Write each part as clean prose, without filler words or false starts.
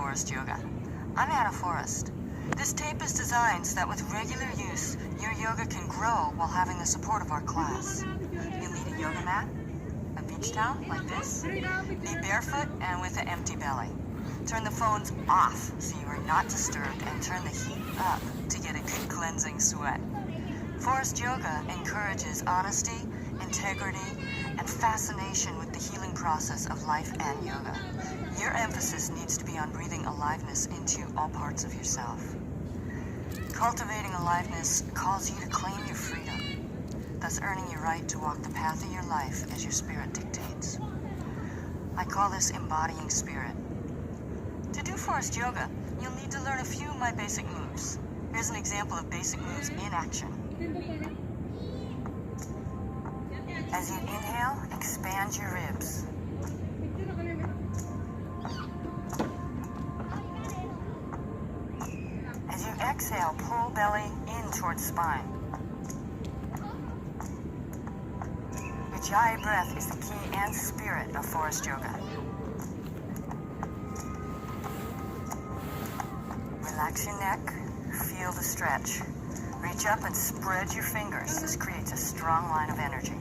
Forest Yoga. I'm Anna Forrest. This tape is designed so that with regular use, your yoga can grow while having the support of our class. You'll need a yoga mat, a beach towel like this, be barefoot and with an empty belly. Turn the phones off so you are not disturbed and turn the heat up to get a good cleansing sweat. Forest Yoga encourages honesty, integrity, and fascination with the healing process of life and yoga. Your emphasis needs to be on breathing aliveness into all parts of yourself. Cultivating aliveness calls you to claim your freedom, thus earning your right to walk the path of your life as your spirit dictates. I call this embodying spirit. To do Forest Yoga, you'll need to learn a few of my basic moves. Here's an example of basic moves in action. As you inhale, expand your ribs. As you exhale, pull belly in towards spine. Ujjayi breath is the key and spirit of Forest Yoga. Relax your neck, feel the stretch. Reach up and spread your fingers. This creates a strong line of energy.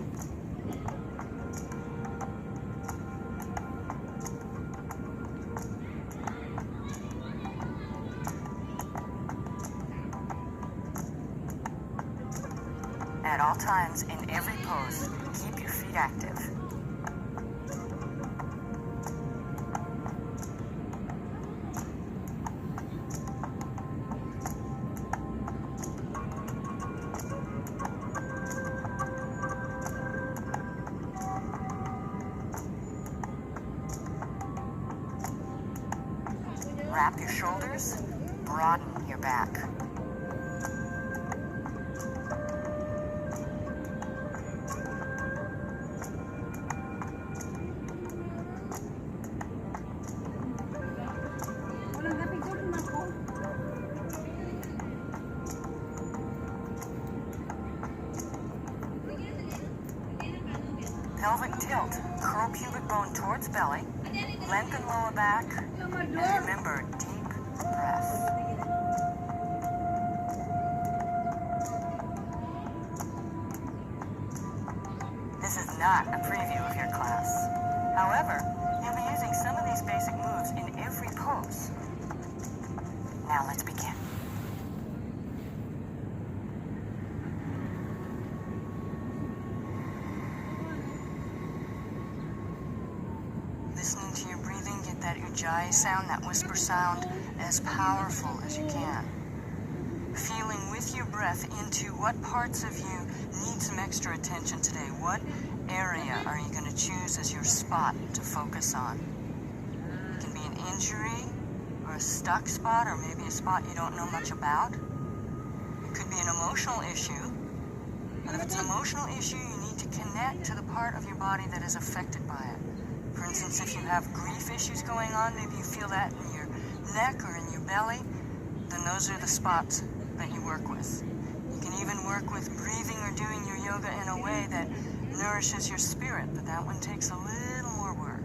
At all times, in every pose, keep your feet active. Wrap your shoulders, broaden your back. Pelvic tilt, curl pubic bone towards belly, lengthen lower back, and remember, deep breath. This is not a preview of your class. However, you'll be using some of these basic moves in every pose. Now let's begin. Listening to your breathing, get that ujjayi sound, that whisper sound, as powerful as you can. Feeling with your breath into what parts of you need some extra attention today. What area are you going to choose as your spot to focus on? It can be an injury, or a stuck spot, or maybe a spot you don't know much about. It could be an emotional issue. But if it's an emotional issue, you need to connect to the part of your body that is affected by it. For instance, if you have grief issues going on, maybe you feel that in your neck or in your belly, then those are the spots that you work with. You can even work with breathing or doing your yoga in a way that nourishes your spirit, but that one takes a little more work.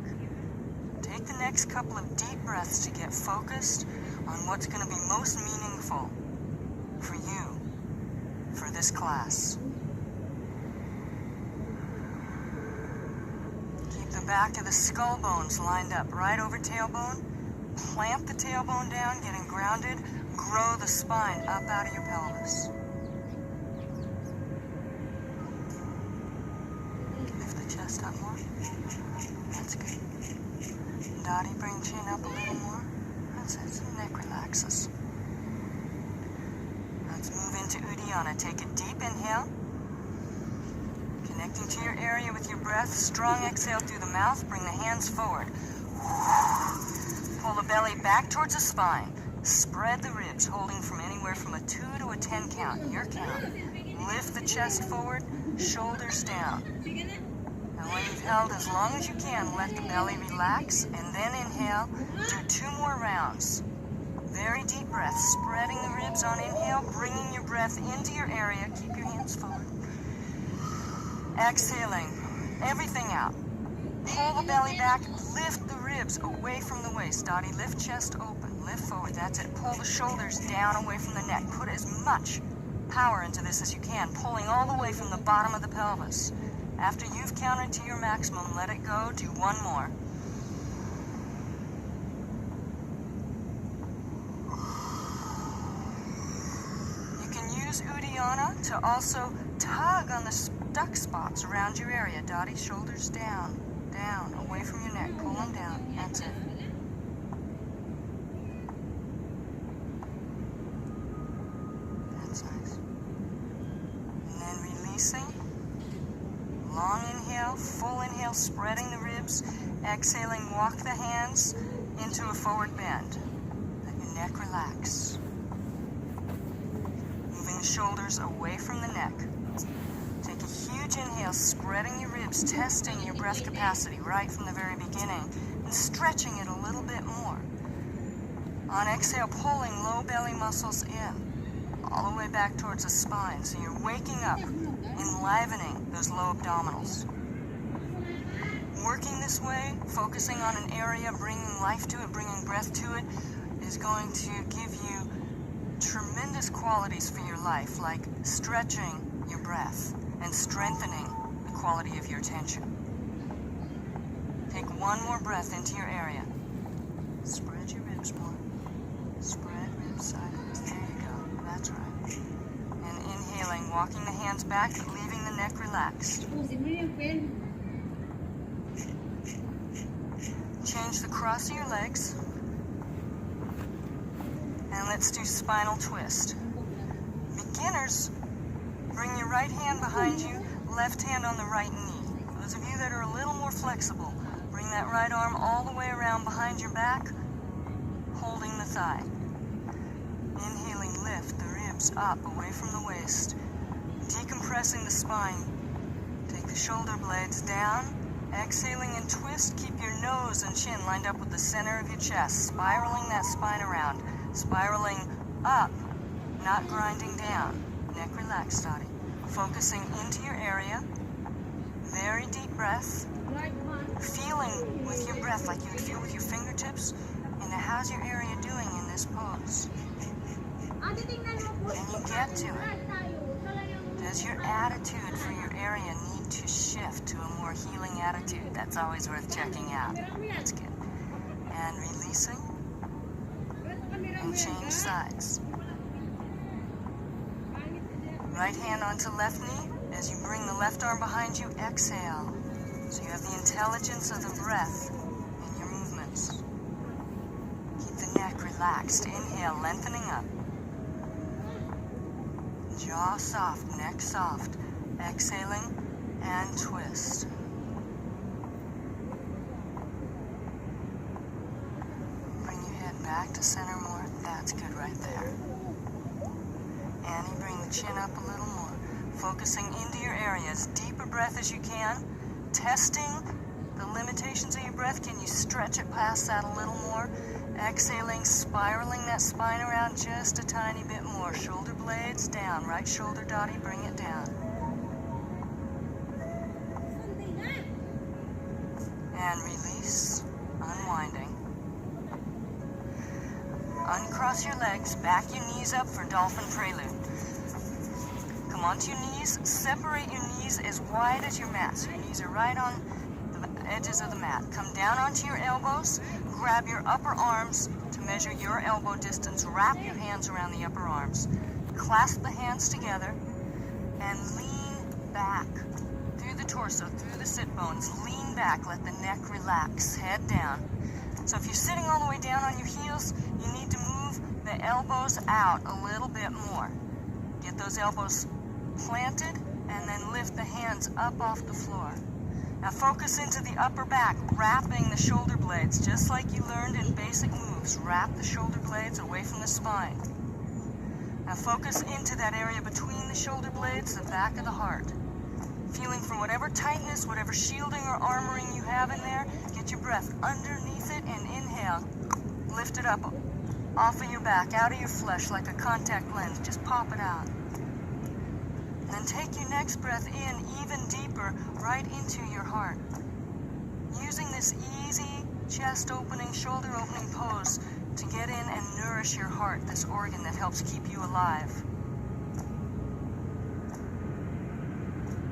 Take the next couple of deep breaths to get focused on what's going to be most meaningful for you, for this class. The back of the skull bones lined up right over tailbone. Clamp the tailbone down, getting grounded. Grow the spine up out of your pelvis. Lift the chest up more. That's good. Dottie, bring chin up a little more. That's it. Some neck relaxes. Let's move into Uddiyana. Take a deep inhale. Connecting to your area with your breath. Strong exhale through the mouth. Bring the hands forward. Pull the belly back towards the spine. Spread the ribs, holding from anywhere from a 2 to a 10 count. Your count. Lift the chest forward. Shoulders down. And when you've held as long as you can, let the belly relax. And then inhale. Do 2 more rounds. Very deep breath. Spreading the ribs on inhale. Bringing your breath into your area. Keep your hands forward. Exhaling everything out. Pull the belly back, lift the ribs away from the waist. Dottie, lift chest open, lift forward, that's it. Pull the shoulders down away from the neck. Put as much power into this as you can, pulling all the way from the bottom of the pelvis. After you've counted to your maximum, let it go, do one more. You can use Uddiyana to also tug on the stuck spots around your area. Dottie, shoulders down, down, away from your neck, pull them down, that's it. That's nice. And then releasing. Long inhale, full inhale, spreading the ribs. Exhaling, walk the hands into a forward bend. Let your neck relax. Moving the shoulders away from the neck. Take a huge inhale, spreading your ribs, testing your breath capacity right from the very beginning, and stretching it a little bit more. On exhale, pulling low belly muscles in, all the way back towards the spine, so you're waking up, enlivening those low abdominals. Working this way, focusing on an area, bringing life to it, bringing breath to it, is going to give you tremendous qualities for your life, like stretching your breath and strengthening the quality of your attention. Take one more breath into your area. Spread your ribs more. Spread ribs sideways. There you go. That's right. And inhaling, walking the hands back, leaving the neck relaxed. Change the cross of your legs. And let's do spinal twist. Beginners, bring your right hand behind you, left hand on the right knee. Those of you that are a little more flexible, bring that right arm all the way around behind your back, holding the thigh. Inhaling, lift the ribs up away from the waist. Decompressing the spine. Take the shoulder blades down. Exhaling and twist. Keep your nose and chin lined up with the center of your chest, spiraling that spine around. Spiraling up, not grinding down. Neck relaxed, Dottie. Focusing into your area. Very deep breath. Feeling with your breath like you would feel with your fingertips. And how's your area doing in this pose? Can you get to it? Does your attitude for your area need to shift to a more healing attitude? That's always worth checking out. That's good. And releasing. And change sides. Right hand onto left knee. As you bring the left arm behind you, exhale. So you have the intelligence of the breath in your movements. Keep the neck relaxed. Inhale, lengthening up. Jaw soft, neck soft. Exhaling and twist. Bring your head back to center more. That's good right there. Annie, bring the chin up a little more. Focusing into your area. As deep a breath as you can. Testing the limitations of your breath. Can you stretch it past that a little more? Exhaling, spiraling that spine around just a tiny bit more. Shoulder blades down. Right shoulder, Dottie, bring it down. And release, unwinding. Uncross your legs, back your knees up for dolphin prelude. Come onto your knees, separate your knees as wide as your mat. So your knees are right on the edges of the mat. Come down onto your elbows, grab your upper arms to measure your elbow distance. Wrap your hands around the upper arms. Clasp the hands together and lean back through the torso, through the sit bones. Lean back, let the neck relax, head down. So if you're sitting all the way down on your heels, you need to move the elbows out a little bit more. Get those elbows planted and then lift the hands up off the floor. Now focus into the upper back, wrapping the shoulder blades, just like you learned in basic moves. Wrap the shoulder blades away from the spine. Now focus into that area between the shoulder blades, the back of the heart. Feeling for whatever tightness, whatever shielding or armoring you have in there, get your breath underneath it and inhale. Lift it up off of your back, out of your flesh like a contact lens. Just pop it out. Then take your next breath in even deeper, right into your heart. using this easy chest opening, shoulder opening pose to get in and nourish your heart, this organ that helps keep you alive.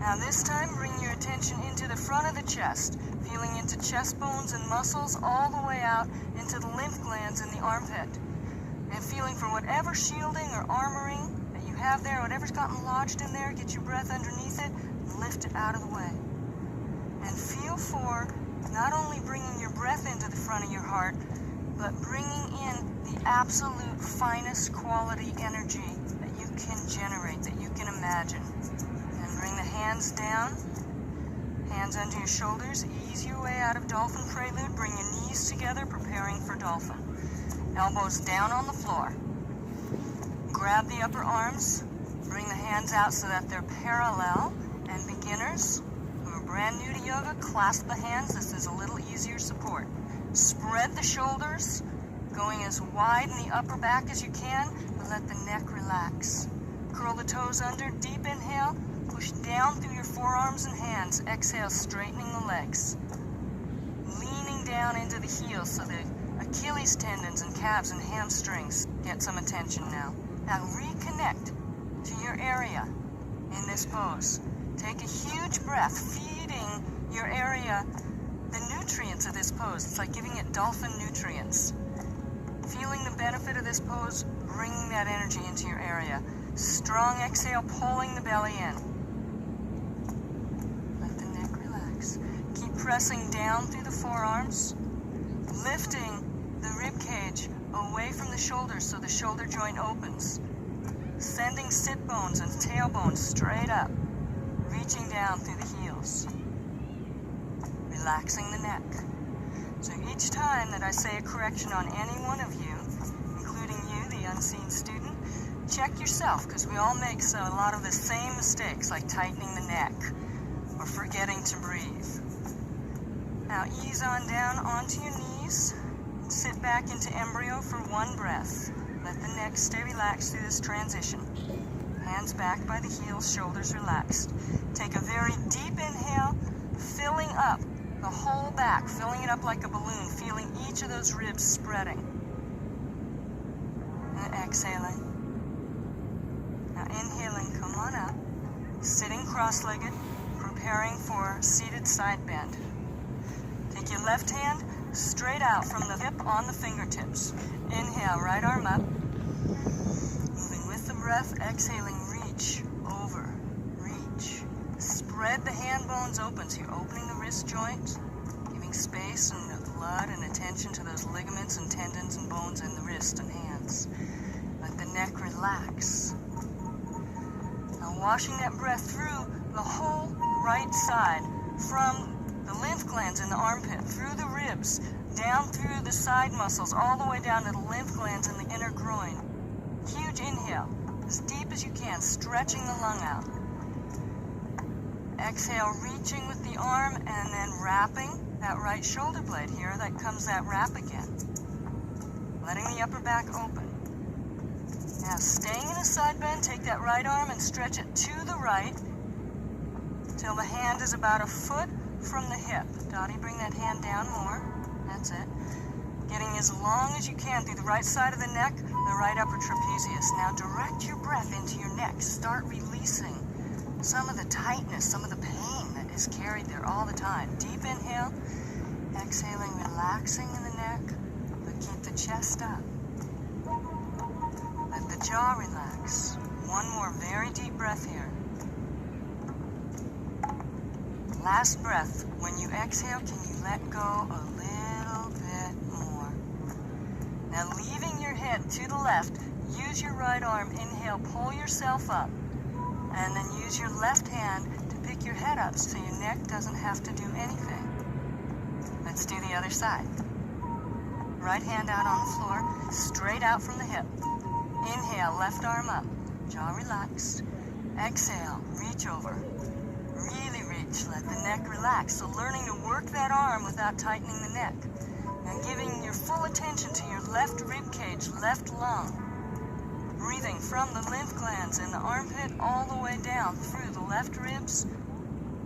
Now this time, bring your attention into the front of the chest, feeling into chest bones and muscles all the way out into the lymph glands in the armpit. And feeling for whatever shielding or armoring that you have there, whatever's gotten lodged in there, get your breath underneath it and lift it out of the way. And feel for not only bringing your breath into the front of your heart, but bringing in the absolute finest quality energy that you can generate, that you can imagine. And bring the hands down, hands under your shoulders, ease your way out of Dolphin Prelude, bring your knees together, preparing for Dolphin. Elbows down on the floor. Grab the upper arms, bring the hands out so that they're parallel, and beginners who are brand new to yoga, clasp the hands. This is a little easier support. Spread the shoulders, going as wide in the upper back as you can, but let the neck relax. Curl the toes under, deep inhale, push down through your forearms and hands. Exhale, straightening the legs. Leaning down into the heels so the Achilles tendons and calves and hamstrings get some attention now. Now reconnect to your area in this pose. Take a huge breath, feeding your area the nutrients of this pose. It's like giving it dolphin nutrients. Feeling the benefit of this pose, bringing that energy into your area. Strong exhale, pulling the belly in. Let the neck relax. Keep pressing down through the forearms, lifting the rib cage away from the shoulders so the shoulder joint opens. Sending sit bones and tailbones straight up, reaching down through the heels. Relaxing the neck. So each time that I say a correction on any one of you, including you, the unseen student, check yourself, because we all make a lot of the same mistakes, like tightening the neck or forgetting to breathe. Now ease on down onto your knees. Sit back into embryo for one breath. Let the neck stay relaxed through this transition. Hands back by the heels, shoulders relaxed. Take a very deep inhale, filling up the whole back, filling it up like a balloon, feeling each of those ribs spreading. And exhaling. Now inhaling, come on up. Sitting cross-legged, preparing for seated side bend. Take your left hand straight out from the hip on the fingertips. Inhale, right arm up. Moving with the breath, exhaling, reach over, reach. Spread the hand bones open, so you're opening the wrist joint, giving space and blood and attention to those ligaments and tendons and bones in the wrist and hands. Let the neck relax. Now washing that breath through the whole right side, from the lymph glands in the armpit, through the ribs, down through the side muscles, all the way down to the lymph glands in the inner groin. Huge inhale, as deep as you can, stretching the lung out. Exhale, reaching with the arm and then wrapping that right shoulder blade here. That comes that wrap again. Letting the upper back open. Now staying in a side bend, take that right arm and stretch it to the right till the hand is about a foot from the hip. Dottie, bring that hand down more. That's it. Getting as long as you can through the right side of the neck, the right upper trapezius. Now direct your breath into your neck. Start releasing some of the tightness, some of the pain that is carried there all the time. Deep inhale, exhaling, relaxing in the neck, but keep the chest up. Let the jaw relax. One more very deep breath here. Last breath. When you exhale, can you let go a little bit more? Now leaving your head to the left, use your right arm, inhale, pull yourself up, and then use your left hand to pick your head up so your neck doesn't have to do anything. Let's do the other side. Right hand out on the floor, straight out from the hip. Inhale, left arm up, jaw relaxed. Exhale, reach over. Really reach, let the neck relax. So learning to work that arm without tightening the neck. And giving your full attention to your left rib cage, left lung. Breathing from the lymph glands in the armpit all the way down through the left ribs,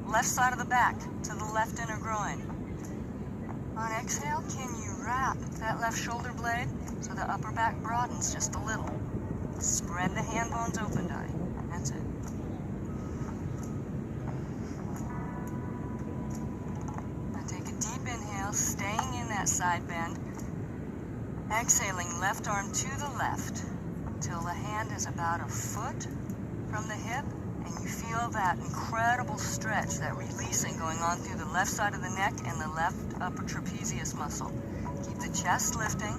left side of the back to the left inner groin. On exhale, can you wrap that left shoulder blade so the upper back broadens just a little? Spread the hand bones open, Dottie. That's it. Now take a deep inhale, staying in that side bend. Exhaling, left arm to the left till the hand is about a foot from the hip, and you feel that incredible stretch, that releasing going on through the left side of the neck and the left upper trapezius muscle. Keep the chest lifting.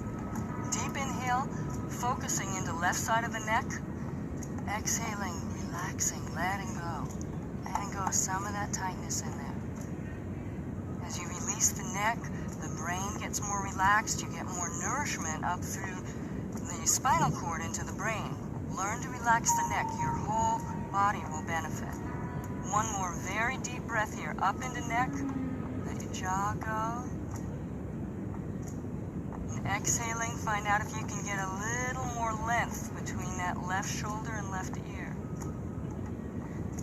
Deep inhale, focusing into left side of the neck. Exhaling, relaxing, letting go. Letting go of some of that tightness in there. As you release the neck, the brain gets more relaxed. You get more nourishment up through the spinal cord into the brain. Learn to relax the neck. Your whole body will benefit. One more very deep breath here. Up into neck. Let your jaw go. And exhaling, find out if you can get a little more length between that left shoulder and left ear.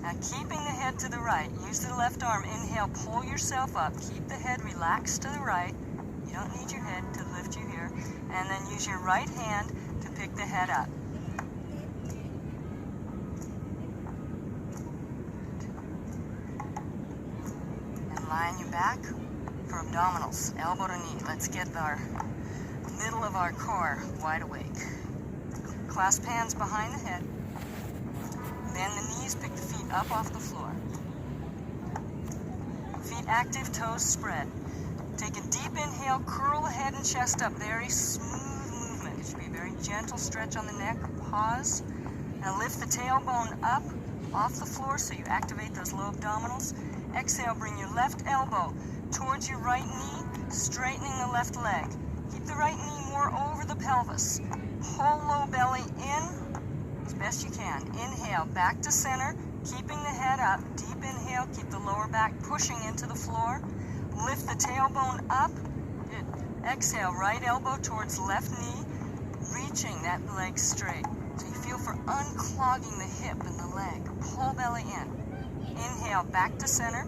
Now keeping the head to the right. Use the left arm. Inhale, pull yourself up. Keep the head relaxed to the right. You don't need your head to lift you here. And then use your right hand to pick the head up. And line your back for abdominals, elbow to knee. Let's get our middle of our core wide awake. Clasp hands behind the head. Bend the knees, pick the feet up off the floor. Feet active, toes spread. Take a deep inhale, curl the head and chest up. Very smooth movement. It should be a very gentle stretch on the neck. Pause. Now lift the tailbone up off the floor so you activate those low abdominals. Exhale, bring your left elbow towards your right knee, straightening the left leg. Keep the right knee more over the pelvis. Pull low belly in as best you can. Inhale, back to center, keeping the head up. Deep inhale, keep the lower back pushing into the floor. Lift the tailbone up. Good. Exhale, right elbow towards left knee, reaching that leg straight. So you feel for unclogging the hip and the leg. Pull belly in. Inhale, back to center.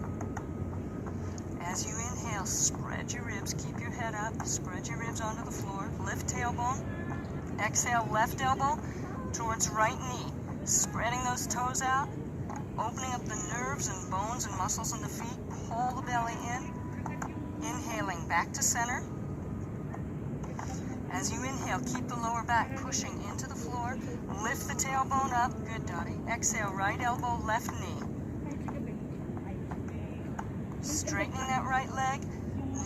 As you inhale, spread your ribs. Keep your head up. Spread your ribs onto the floor. Lift tailbone. Exhale, left elbow towards right knee. Spreading those toes out. Opening up the nerves and bones and muscles in the feet. Pull the belly in. Inhaling, back to center. As you inhale, keep the lower back pushing into the floor. Lift the tailbone up. Good, Dottie. Exhale, right elbow, left knee. Straightening that right leg,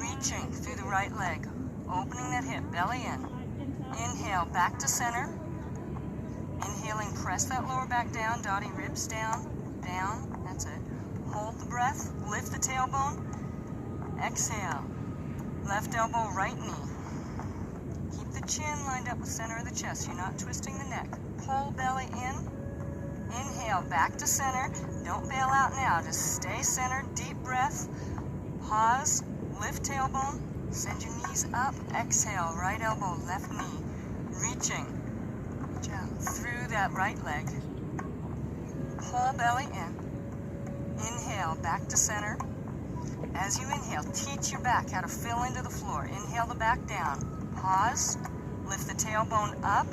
reaching through the right leg. Opening that hip, belly in. Inhale, back to center. Inhaling, press that lower back down. Dottie, ribs down, down. That's it. Hold the breath. Lift the tailbone. Exhale. Left elbow, right knee. Keep the chin lined up with center of the chest. You're not twisting the neck. Pull belly in. Inhale, back to center. Don't bail out now. Just stay centered. Deep breath. Pause. Lift tailbone. Send your knees up. Exhale, right elbow, left knee. Reaching. Reach out through that right leg. Pull belly in. Inhale, back to center. As you inhale, teach your back how to fill into the floor. Inhale the back down. Pause. Lift the tailbone up.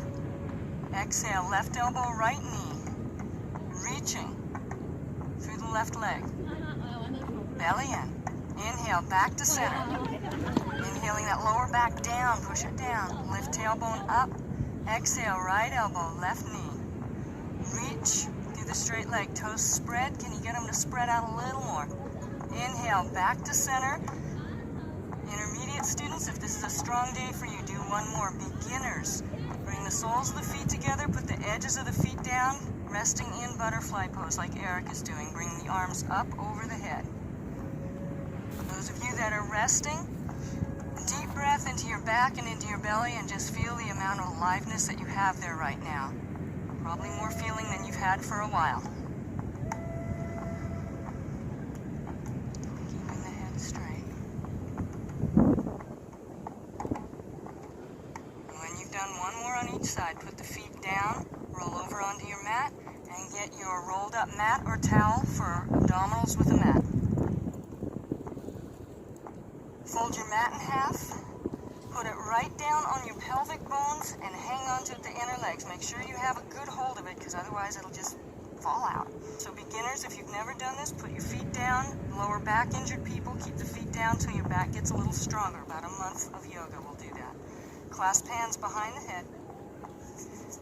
Exhale, left elbow, right knee. Reaching through the left leg. Belly in. Inhale, back to center. Inhaling that lower back down, push it down. Lift tailbone up. Exhale, right elbow, left knee. Reach through the straight leg. Toes spread. Can you get them to spread out a little more? Inhale, back to center. Intermediate students, if this is a strong day for you, do one more. Beginners, bring the soles of the feet together, put the edges of the feet down, resting in butterfly pose like Eric is doing. Bring the arms up over the head. For those of you that are resting, deep breath into your back and into your belly and just feel the amount of aliveness that you have there right now. Probably more feeling than you've had for a while. Keeping the head straight. And when you've done one more on each side, put the feet down, roll over onto your mat, and get your rolled up mat or towel for abdominals with a mat. Fold your mat in half. Put it right down on your pelvic bones and hang on to the inner legs. Make sure you have a good hold of it, because otherwise it'll just fall out. So beginners, if you've never done this, put your feet down. Lower back injured people, keep the feet down till your back gets a little stronger. About a month of yoga will do that. Clasp hands behind the head.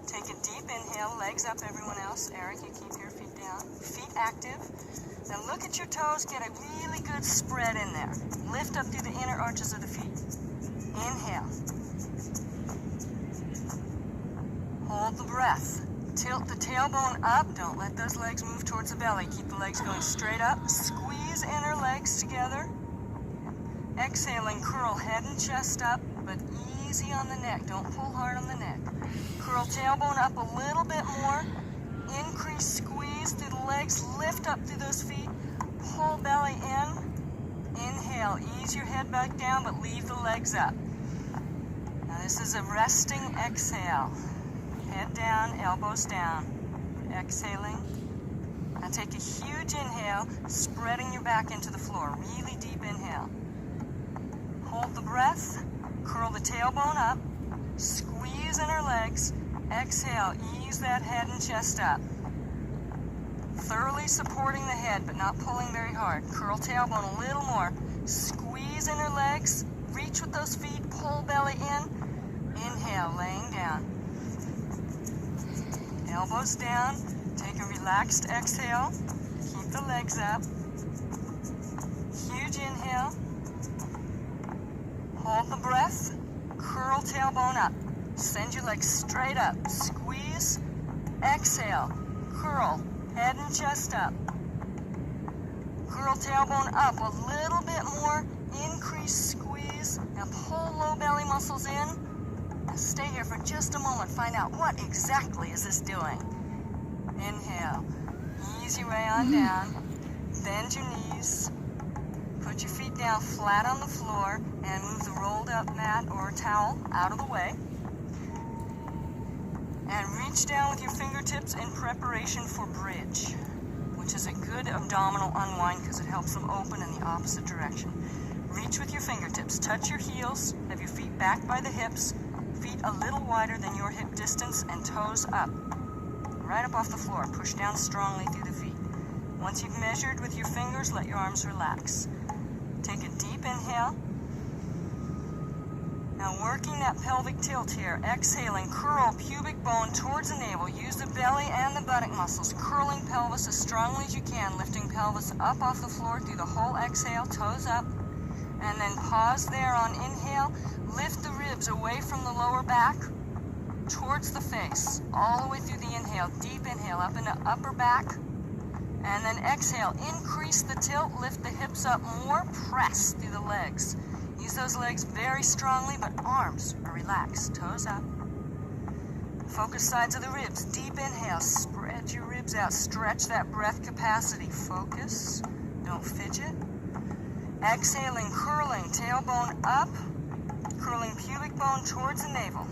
Take a deep inhale, legs up, everyone else. Eric, you keep your feet down. Feet active. Now look at your toes, get a really good spread in there. Lift up through the inner arches of the feet. Inhale. Hold the breath. Tilt the tailbone up. Don't let those legs move towards the belly. Keep the legs going straight up. Squeeze inner legs together. Exhaling, curl head and chest up, but easy on the neck. Don't pull hard on the neck. Curl tailbone up a little bit more. Increase squeeze through the legs. Lift up through those feet. Pull belly in. Inhale. Ease your head back down, but leave the legs up. Now this is a resting exhale. Head down, elbows down. Exhaling. Now take a huge inhale, spreading your back into the floor. Really deep inhale. Hold the breath. Curl the tailbone up. Squeeze inner legs. Exhale. Ease that head and chest up. Thoroughly supporting the head, but not pulling very hard. Curl tailbone a little more. Squeeze inner legs. Reach with those feet. Pull belly in. Inhale, laying down. Elbows down. Take a relaxed exhale. Keep the legs up. Huge inhale. Hold the breath. Curl tailbone up. Send your legs straight up. Squeeze. Exhale. Curl. Head and chest up. Curl tailbone up a little bit more. Increase squeeze. Now pull low belly muscles in. Now stay here for just a moment. Find out what exactly is this doing. Inhale. Ease your way on down. Bend your knees. Put your feet down flat on the floor and move the rolled up mat or towel out of the way. And reach down with your fingertips in preparation for bridge, which is a good abdominal unwind because it helps them open in the opposite direction. Reach with your fingertips, touch your heels, have your feet back by the hips, feet a little wider than your hip distance, and toes up. Right up off the floor, push down strongly through the feet. Once you've measured with your fingers, let your arms relax. Take a deep inhale. Now working that pelvic tilt here, exhaling, curl pubic bone towards the navel. Use the belly and the buttock muscles, curling pelvis as strongly as you can, lifting pelvis up off the floor through the whole exhale, toes up, and then pause there on inhale. Lift the ribs away from the lower back towards the face, all the way through the inhale. Deep inhale up into upper back, and then exhale. Increase the tilt, lift the hips up more, press through the legs. Use those legs very strongly, but arms are relaxed. Toes up. Focus sides of the ribs. Deep inhale. Spread your ribs out. Stretch that breath capacity. Focus. Don't fidget. Exhaling, curling, tailbone up. Curling pubic bone towards the navel.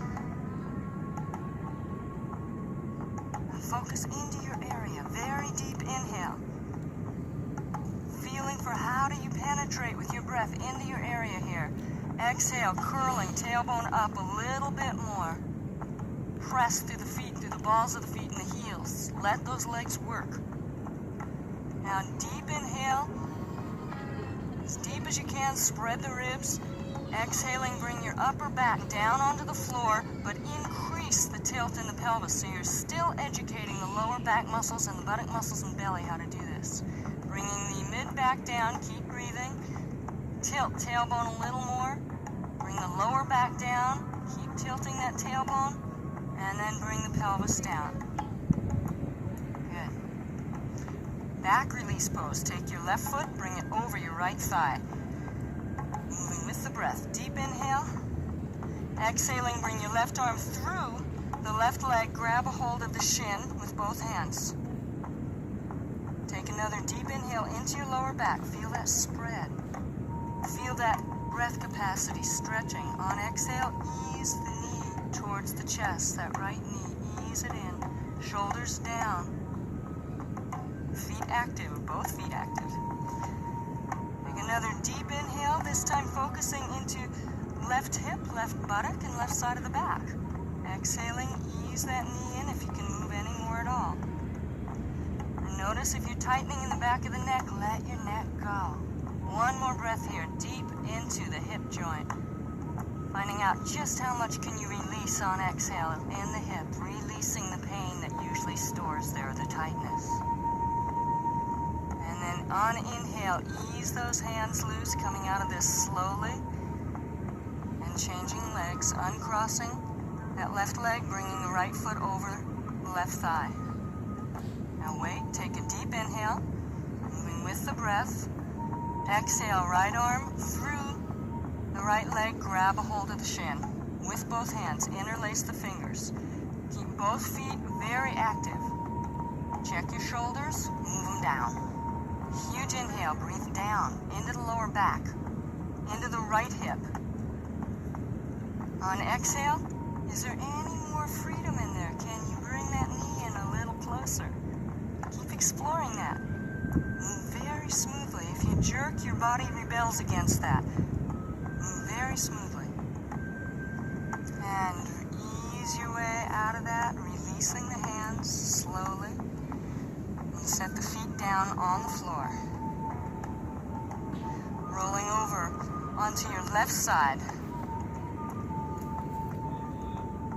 Focus into your area. Very deep inhale. Feeling for how do you penetrate with your breath into your area here. Exhale, curling, tailbone up a little bit more. Press through the feet, through the balls of the feet and the heels. Let those legs work. Now deep inhale. As deep as you can, spread the ribs. Exhaling, bring your upper back down onto the floor, but increase the tilt in the pelvis so you're still educating the lower back muscles and the buttock muscles and belly how to do this. Bringing the mid back down, keep breathing. Tilt tailbone a little more. Bring the lower back down, keep tilting that tailbone, and then bring the pelvis down. Good. Back release pose. Take your left foot, bring it over your right thigh. Moving with the breath. Deep inhale. Exhaling, bring your left arm through the left leg. Grab a hold of the shin with both hands. Take another deep inhale into your lower back. Feel that spread. Feel that breath capacity stretching. On exhale, ease the knee towards the chest. That right knee, ease it in. Shoulders down. Feet active, both feet active. Another deep inhale, this time focusing into left hip, left buttock, and left side of the back. Exhaling, ease that knee in if you can move any more at all. And notice if you're tightening in the back of the neck, let your neck go. One more breath here, deep into the hip joint. Finding out just how much can you release on exhale in the hip, releasing the pain that usually stores there, the tightness. And then on inhale, ease those hands loose, coming out of this slowly. And changing legs, uncrossing that left leg, bringing the right foot over the left thigh. Now wait, take a deep inhale, moving with the breath. Exhale, right arm through the right leg, grab a hold of the shin. With both hands, interlace the fingers. Keep both feet very active. Check your shoulders, move them down. Huge inhale, breathe down, into the lower back, into the right hip. On exhale, is there any more freedom in there? Can you bring that knee in a little closer? Keep exploring that. Move very smoothly. If you jerk, your body rebels against that. Move very smoothly. And ease your way out of that, releasing the hands slowly. And set the feet down on the floor. Rolling over onto your left side.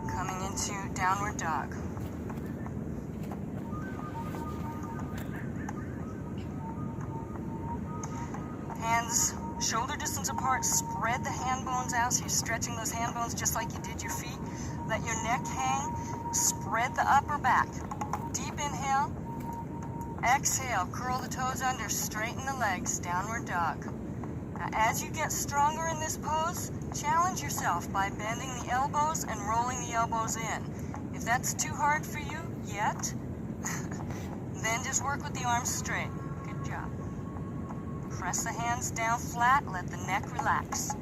Coming into downward dog. Hands shoulder distance apart, spread the hand bones out, so you're stretching those hand bones just like you did your feet. Let your neck hang, spread the upper back. Deep inhale, exhale, curl the toes under, straighten the legs, downward dog. Now, as you get stronger in this pose, challenge yourself by bending the elbows and rolling the elbows in. If that's too hard for you yet, then just work with the arms straight. Good job. Press the hands down flat, let the neck relax.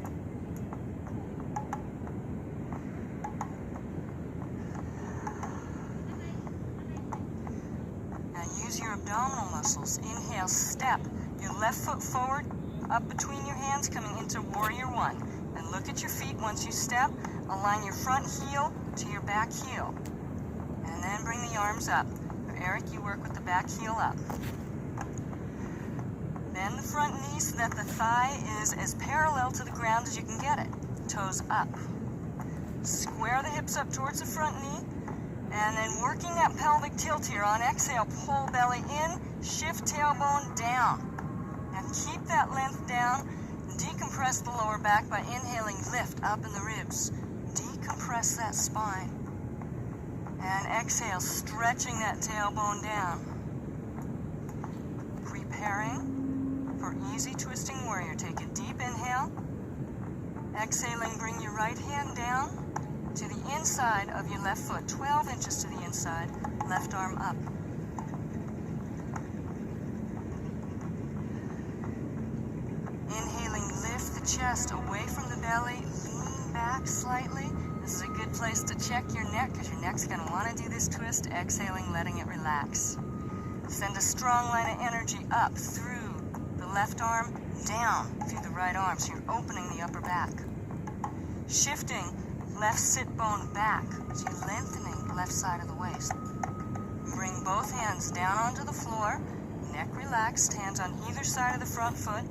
Now use your abdominal muscles. Inhale, step your left foot forward, up between your hands, coming into warrior one. And look at your feet once you step. Align your front heel to your back heel. And then bring the arms up. For Eric, you work with the back heel up. Bend the front knee so that the thigh is as parallel to the ground as you can get it. Toes up. Square the hips up towards the front knee. And then working that pelvic tilt here. On exhale, pull belly in, shift tailbone down. And keep that length down. Decompress the lower back by inhaling, lift up in the ribs. Decompress that spine. And exhale, stretching that tailbone down. Preparing for easy twisting warrior. Take a deep inhale. Exhaling, bring your right hand down to the inside of your left foot, 12 inches to the inside, left arm up. Inhaling, lift the chest away from the belly, lean back slightly. This is a good place to check your neck because your neck's going to want to do this twist. Exhaling, letting it relax. Send a strong line of energy up through the left arm, down through the right arm, so you're opening the upper back. Shifting left sit bone back, so you're lengthening the left side of the waist. Bring both hands down onto the floor, neck relaxed, hands on either side of the front foot.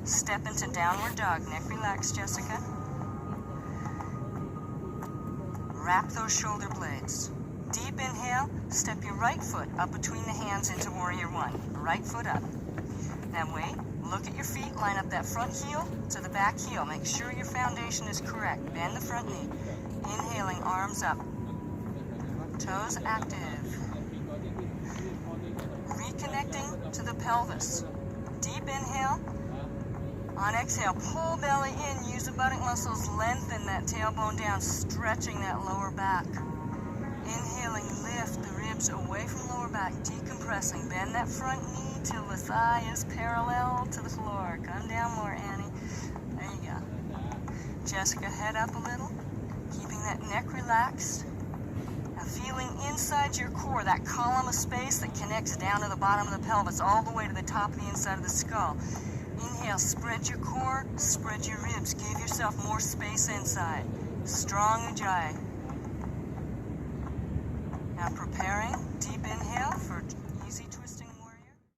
Step into downward dog, neck relaxed, Jessica. Wrap those shoulder blades. Deep inhale, step your right foot up between the hands into warrior one. Right foot up. Now wait, look at your feet, line up that front heel to the back heel. Make sure your foundation is correct. Bend the front knee. Inhaling, arms up. Toes active. Reconnecting to the pelvis. Deep inhale. On exhale, pull belly in, use the buttock muscles, lengthen that tailbone down, stretching that lower back. Inhaling, lift the ribs away from lower back, decompressing. Bend that front knee till the thigh is parallel to the floor. Come down more, Annie. There you go. Jessica, head up a little, keeping that neck relaxed. Now feeling inside your core, that column of space that connects down to the bottom of the pelvis, all the way to the top of the inside of the skull. Inhale, spread your core, spread your ribs. Give yourself more space inside. Strong Ujjayi. Now preparing, deep inhale for